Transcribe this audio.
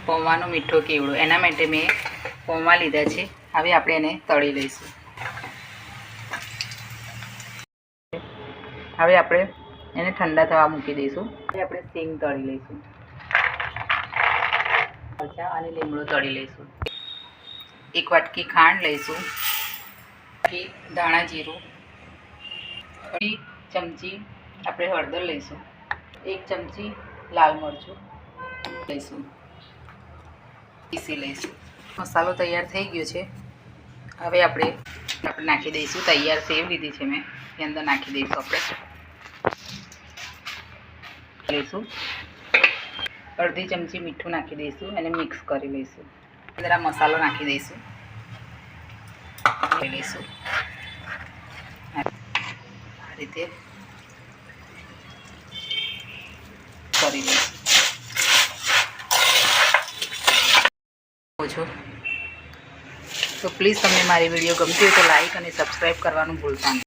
પૌવાનો મીઠો કેવડો, એના માટે મેં પૌવા લીધા છે. હવે આપણે એને તળી લઈશું. હવે આપણે એને ઠંડા થવા મૂકી દઈશું. હવે આપણે સિંગ તળી લઈશું. મરચાં અને લીમડો તળી લઈશું. 1 વાટકી ખાંડ લઈશું. ધાણા જીરું, 2 ચમચી આપણે હળદર લઈશું. 1 ચમચી લાલ મરચું લઈશું. પીસી લઈશું. મસાલો તૈયાર થઈ ગયો છે. હવે આપણે નાખી દઈશું. તૈયાર સેવ લીધી છે મેં, એ અંદર નાખી દઈશું. આપણે લઈશું. અડધી ચમચી મીઠું નાખી દઈશું અને મિક્સ કરી લઈશું. જરા મસાલો નાખી દઈશું. લઈશું આ રીતે કરી લઈશું. છો તો પ્લીઝ તમને મારી વિડીયો ગમતી હોય તો લાઈક અને સબસ્ક્રાઈબ કરવાનું ભૂલતા નહીં.